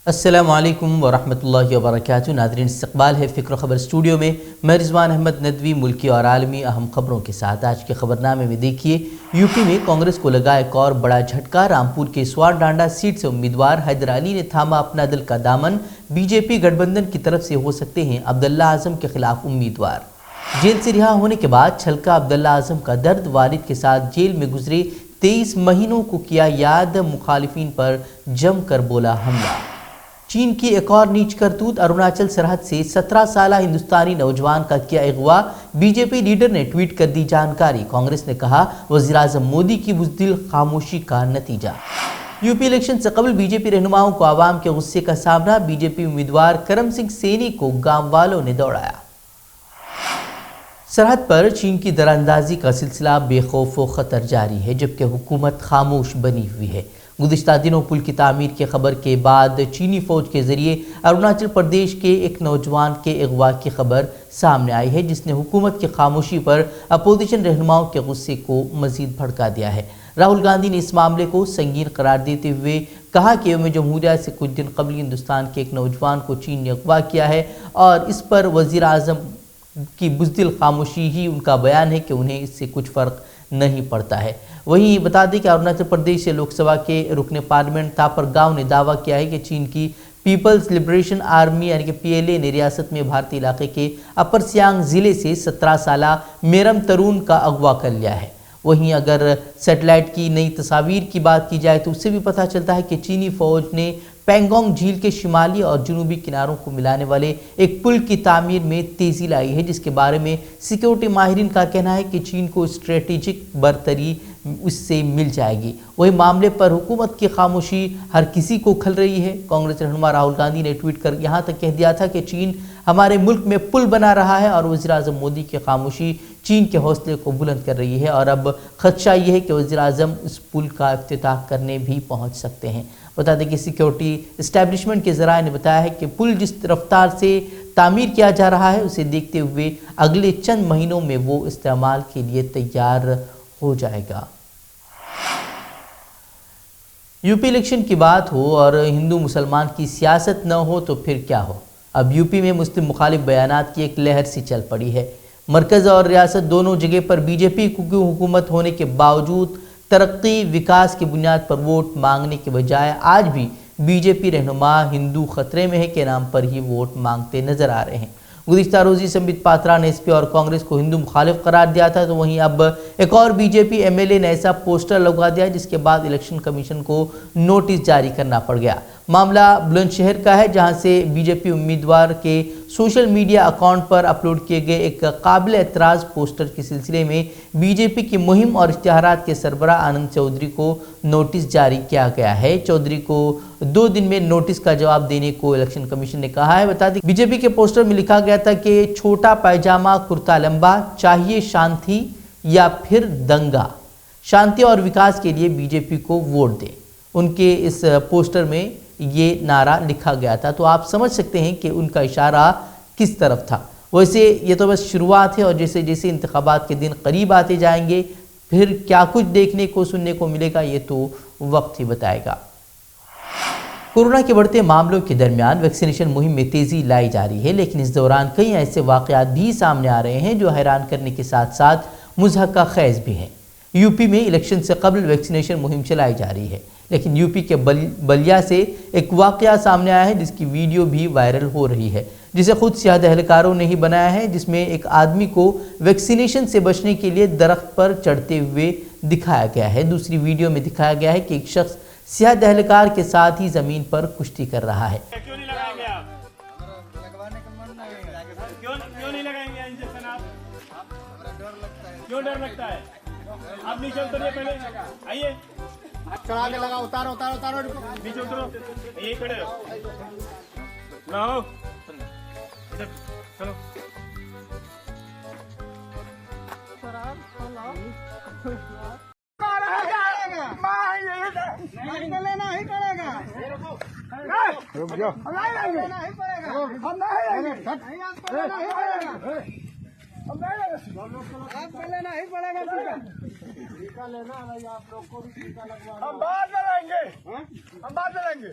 السلام علیکم ورحمۃ اللہ وبرکاتہ۔ ناظرین، استقبال ہے فکر و خبر اسٹوڈیو میں۔ میں رضوان احمد ندوی ملکی اور عالمی اہم خبروں کے ساتھ آج کے خبرنامے میں دیکھیے، یو پی میں کانگریس کو لگا ایک اور بڑا جھٹکا۔ رامپور کے سوار ڈانڈا سیٹ سے امیدوار حیدر علی نے تھاما اپنا دل کا دامن۔ بی جے پی گٹھ بندھن کی طرف سے ہو سکتے ہیں عبداللہ اعظم کے خلاف امیدوار۔ جیل سے رہا ہونے کے بعد چھلکا عبداللہ اعظم کا درد، والد کے ساتھ جیل میں گزرے 23 مہینوں کو کیا یاد، مخالفین پر جم کر بولا حملہ۔ چین کی ایک اور نیچ کرتوت، اروناچل سرحد سے 17 سالہ ہندوستانی نوجوان کا کیا اغوا، بی جے پی لیڈر نے ٹویٹ کر دی جانکاری۔ کانگریس نے کہا وزیراعظم مودی کی بزدل خاموشی کا نتیجہ۔ یو پی الیکشن سے قبل بی جے پی رہنماؤں کو عوام کے غصے کا سامنا، بی جے پی امیدوار کرم سنگھ سینی کو گاؤں والوں نے دوڑایا۔ سرحد پر چین کی دراندازی کا سلسلہ بے خوف و خطر جاری ہے، جبکہ حکومت خاموش بنی ہوئی ہے۔ گزشتہ دنوں پل کی تعمیر کی خبر کے بعد چینی فوج کے ذریعے اروناچل پردیش کے ایک نوجوان کے اغوا کی خبر سامنے آئی ہے، جس نے حکومت کی خاموشی پر اپوزیشن رہنماؤں کے غصے کو مزید بھڑکا دیا ہے۔ راہل گاندھی نے اس معاملے کو سنگین قرار دیتے ہوئے کہا کہ یوم جمہوریہ سے کچھ دن قبل ہندوستان کے ایک نوجوان کو چین نے اغوا کیا ہے اور اس پر وزیر اعظم کی بزدل خاموشی ہی ان کا بیان ہے کہ انہیں اس سے کچھ فرق نہیں پڑتا ہے۔ وہیں بتا دیں کہ اروناچل پردیش سے لوک سبھا کے رکن پارلیمنٹ تاپر گاؤں نے دعویٰ کیا ہے کہ چین کی پیپلز لبریشن آرمی یعنی کہ پی ایل اے نے ریاست میں بھارتی علاقے کے اپر سیانگ ضلع سے 17 سالہ میرم ترون کا اغوا کر لیا ہے۔ وہیں اگر سیٹلائٹ کی نئی تصاویر کی بات کی جائے تو اس سے بھی پتہ چلتا ہے کہ چینی فوج نے پینگونگ جھیل کے شمالی اور جنوبی کناروں کو ملانے والے ایک پل کی تعمیر میں تیزی لائی ہے، جس کے بارے میں سیکیورٹی ماہرین کا کہنا ہے کہ چین کو اسٹریٹجک برتری اس سے مل جائے گی۔ وہی معاملے پر حکومت کی خاموشی ہر کسی کو کھل رہی ہے۔ کانگریس رہنما راہل گاندھی نے ٹویٹ کر یہاں تک کہہ دیا تھا کہ چین ہمارے ملک میں پل بنا رہا ہے اور وزیر اعظم مودی کی خاموشی چین کے حوصلے کو بلند کر رہی ہے، اور اب خدشہ یہ ہے کہ وزیر اعظم اس پل کا افتتاح کرنے بھی پہنچ سکتے ہیں۔ بتا دیں کہ سیکیورٹی اسٹیبلشمنٹ کے ذرائع نے بتایا ہے کہ پل جس رفتار سے تعمیر کیا جا رہا ہے اسے دیکھتے ہوئے اگلے چند مہینوں میں وہ استعمال کے لیے تیار ہو جائے گا۔ یو پی الیکشن کی بات ہو اور ہندو مسلمان کی سیاست نہ ہو تو پھر کیا ہو؟ اب یو پی میں مسلم مخالف بیانات کی ایک لہر سی چل پڑی ہے۔ مرکز اور ریاست دونوں جگہ پر بی جے پی کی حکومت ہونے کے باوجود ترقی وکاس کی بنیاد پر ووٹ مانگنے کے بجائے آج بھی بی جے پی رہنما ہندو خطرے میں ہے کے نام پر ہی ووٹ مانگتے نظر آ رہے ہیں۔ گزشتہ روز سمبت پاترا نے ایس پی اور کانگریس کو ہندو مخالف قرار دیا تھا، تو وہیں اب ایک اور B J P M L A نے ایسا پوسٹر لگوا دیا جس کے بعد الیکشن کمیشن کو نوٹس جاری کرنا پڑ گیا۔ معاملہ بلند شہر کا ہے، جہاں سے بی جے پی امیدوار کے سوشل میڈیا اکاؤنٹ پر اپلوڈ کیے گئے ایک قابل اعتراض پوسٹر کے سلسلے میں بی جے پی کی مہم اور اشتہارات کے سربراہ آنند چودھری کو نوٹس جاری کیا گیا ہے۔ چودھری کو 2 دن میں نوٹس کا جواب دینے کو الیکشن کمیشن نے کہا ہے۔ بتا دیں بی جے پی کے پوسٹر میں لکھا گیا تھا کہ چھوٹا پائجامہ کرتا لمبا، چاہیے شانتی یا پھر دنگا، شانتی اور وکاس کے لیے بی جے پی کو ووٹ دیں۔ ان کے اس پوسٹر میں یہ نعرہ لکھا گیا تھا، تو آپ سمجھ سکتے ہیں کہ ان کا اشارہ کس طرف تھا۔ ویسے یہ تو بس شروعات ہے، اور جیسے جیسے انتخابات کے دن قریب آتے جائیں گے پھر کیا کچھ دیکھنے کو سننے کو ملے گا یہ تو وقت ہی بتائے گا۔ کورونا کے بڑھتے معاملوں کے درمیان ویکسینیشن مہم میں تیزی لائی جا رہی ہے، لیکن اس دوران کئی ایسے واقعات بھی سامنے آ رہے ہیں جو حیران کرنے کے ساتھ ساتھ مضحکہ خیز بھی ہیں۔ یو پی میں الیکشن سے قبل ویکسینیشن مہم چلائی جا رہی ہے، لیکن یو پی کے بلیا سے ایک واقعہ سامنے آیا ہے جس کی ویڈیو بھی وائرل ہو رہی ہے، جسے خود سیاہ اہلکاروں نے ہی بنایا ہے، جس میں ایک آدمی کو ویکسینیشن سے بچنے کے لیے درخت پر چڑھتے ہوئے دکھایا گیا ہے۔ دوسری ویڈیو میں دکھایا گیا ہے کہ ایک شخص سیاہ اہلکار کے ساتھ ہی زمین پر کشتی کر رہا ہے۔ کیوں نہیں لگائیں گے آپ؟ کیوں نہیں لگائیں گے انجیکشن آپ؟ کیوں ڈر لگتا ہے؟ آپ نیچے اتریے، پہلے آئیے چڑھا کے لگا، اتارو اتارو اتارو، نیچے اترو، یہی کھڑے ہو، لاؤ ادھر چلو۔ لینا ہی پڑے گا، رک جاؤ، لینا ہی پڑے گا، ہم نہیں لیں گے، آپ کو لینا ہی پڑے گا، ہم نہیں لیں گے، آپ کو لینا ہی پڑے گا، ٹیکا لینا ہے آپ لوگ کو بھی ٹیکا لگوانا، ہم بعد میں لیں گے، ہم بعد میں لیں گے۔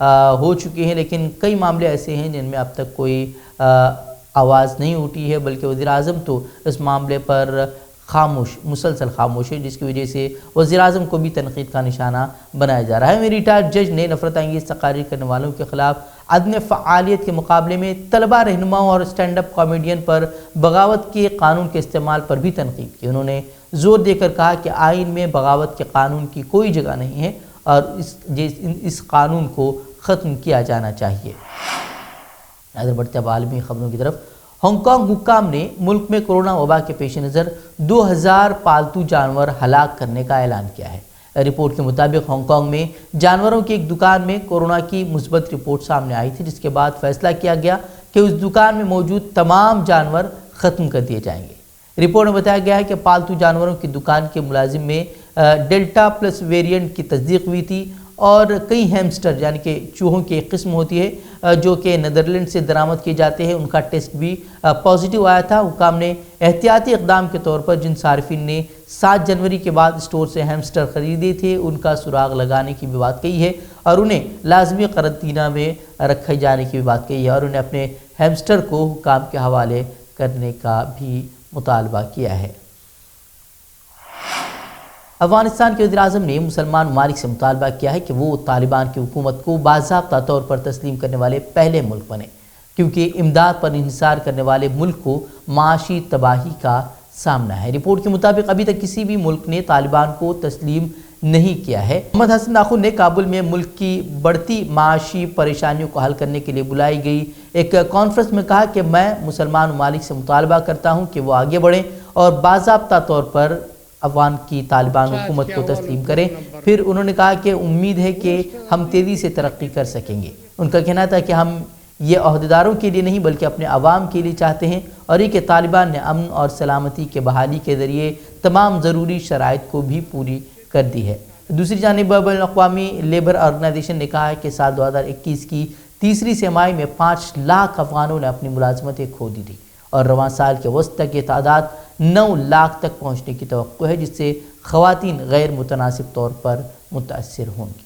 ہو چکے ہیں، لیکن کئی معاملے ایسے ہیں جن میں اب تک کوئی آواز نہیں اٹھی ہے، بلکہ وزیر اعظم تو اس معاملے پر خاموش، مسلسل خاموش ہے، جس کی وجہ سے وزیر اعظم کو بھی تنقید کا نشانہ بنایا جا رہا ہے۔ ریٹائرڈ جج نے نفرت انگیز تقاریر کرنے والوں کے خلاف عدم فعالیت کے مقابلے میں طلبہ رہنماؤں اور اسٹینڈ اپ کامیڈین پر بغاوت کے قانون کے استعمال پر بھی تنقید کی۔ انہوں نے زور دے کر کہا کہ آئین میں بغاوت کے قانون کی کوئی جگہ نہیں ہے اور اس قانون کو ختم کیا جانا چاہیے۔ نظر بڑھتے اب عالمی خبروں کی طرف۔ ہانگ کانگ حکام نے ملک میں کورونا وبا کے پیش نظر 2000 پالتو جانور ہلاک کرنے کا اعلان کیا ہے۔ رپورٹ کے مطابق ہانگ کانگ میں جانوروں کی ایک دکان میں کورونا کی مثبت رپورٹ سامنے آئی تھی، جس کے بعد فیصلہ کیا گیا کہ اس دکان میں موجود تمام جانور ختم کر دیے جائیں گے۔ رپورٹ میں بتایا گیا ہے کہ پالتو جانوروں کی دکان کے ملازم میں ڈیلٹا پلس ویریئنٹ کی تصدیق ہوئی تھی اور کئی ہیمسٹر یعنی کہ چوہوں کی ایک قسم ہوتی ہے جو کہ نیدرلینڈ سے درآمد کیے جاتے ہیں، ان کا ٹیسٹ بھی پازیٹیو آیا تھا۔ حکام نے احتیاطی اقدام کے طور پر جن صارفین نے 7 جنوری کے بعد اسٹور سے ہیمسٹر خریدے تھے ان کا سراغ لگانے کی بھی بات کہی ہے اور انہیں لازمی قرنطینہ میں رکھے جانے کی بھی بات کہی ہے اور انہیں اپنے ہیمسٹر کو حکام کے حوالے کرنے کا بھی مطالبہ کیا ہے۔ افغانستان کے وزیر اعظم نے مسلمان ممالک سے مطالبہ کیا ہے کہ وہ طالبان کی حکومت کو باضابطہ طور پر تسلیم کرنے والے پہلے ملک بنے، کیونکہ امداد پر انحصار کرنے والے ملک کو معاشی تباہی کا سامنا ہے۔ رپورٹ کے مطابق ابھی تک کسی بھی ملک نے طالبان کو تسلیم نہیں کیا ہے۔ محمد حسن ناخن نے کابل میں ملک کی بڑھتی معاشی پریشانیوں کو حل کرنے کے لیے بلائی گئی ایک کانفرنس میں کہا کہ میں مسلمان ممالک سے مطالبہ کرتا ہوں کہ وہ آگے بڑھیں اور باضابطہ طور پر افغان کی طالبان حکومت کو تسلیم کریں۔ پھر انہوں نے کہا کہ امید ہے کہ ہم تیزی سے ترقی کر سکیں گے۔ ان کا کہنا تھا کہ ہم یہ عہدیداروں کے لیے نہیں بلکہ اپنے عوام کے لیے چاہتے ہیں اور یہ کہ طالبان نے امن اور سلامتی کے بحالی کے ذریعے تمام ضروری شرائط کو بھی پوری کر دی ہے۔ دوسری جانب بین الاقوامی لیبر آرگنائزیشن نے کہا ہے کہ سال 2021 کی تیسری سہ میں 5 لاکھ افغانوں نے اپنی ملازمتیں کھو دی تھی اور رواں سال کے وسط تک یہ تعداد 9 لاکھ تک پہنچنے کی توقع ہے، جس سے خواتین غیر متناسب طور پر متاثر ہوں گی۔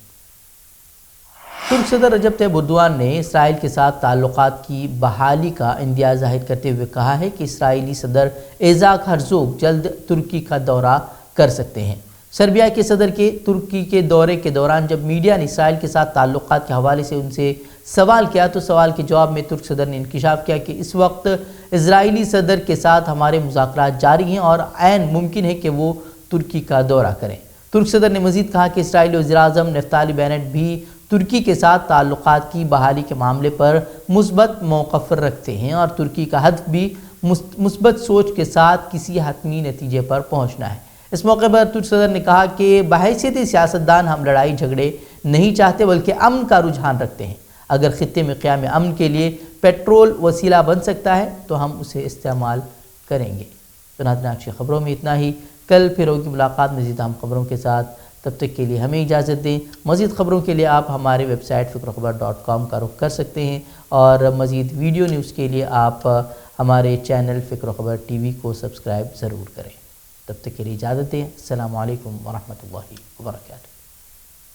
ترک صدر رجب طیب اردوان نے اسرائیل کے ساتھ تعلقات کی بحالی کا اندیہ ظاہر کرتے ہوئے کہا ہے کہ اسرائیلی صدر ایزاک ہرزوگ جلد ترکی کا دورہ کر سکتے ہیں۔ سربیا کے صدر کے ترکی کے دورے کے دوران جب میڈیا نے اسرائیل کے ساتھ تعلقات کے حوالے سے ان سے سوال کیا تو سوال کے جواب میں ترک صدر نے انکشاف کیا کہ اس وقت اسرائیلی صدر کے ساتھ ہمارے مذاکرات جاری ہیں اور عین ممکن ہے کہ وہ ترکی کا دورہ کریں۔ ترک صدر نے مزید کہا کہ اسرائیلی وزیر اعظم نفتالی بینٹ بھی ترکی کے ساتھ تعلقات کی بحالی کے معاملے پر مثبت موقف رکھتے ہیں اور ترکی کا ہدف بھی مثبت سوچ کے ساتھ کسی حتمی نتیجے پر پہنچنا ہے۔ اس موقع پر ترک صدر نے کہا کہ بحیثیت سیاستدان ہم لڑائی جھگڑے نہیں چاہتے بلکہ امن کا رجحان رکھتے ہیں۔ اگر خطے میں قیام امن کے لیے پیٹرول وسیلہ بن سکتا ہے تو ہم اسے استعمال کریں گے۔ تو ناظرین آج کی خبروں میں اتنا ہی، کل پھر ہوگی ملاقات مزید اہم خبروں کے ساتھ، تب تک کے لیے ہمیں اجازت دیں۔ مزید خبروں کے لیے آپ ہمارے ویب سائٹ fikrokhabar.com کا رخ کر سکتے ہیں اور مزید ویڈیو نیوز کے لیے آپ ہمارے چینل فکر خبر ٹی وی کو سبسکرائب ضرور کریں۔ تب تک کے لیے اجازت دیں۔ السلام علیکم ورحمۃ اللہ وبرکاتہ۔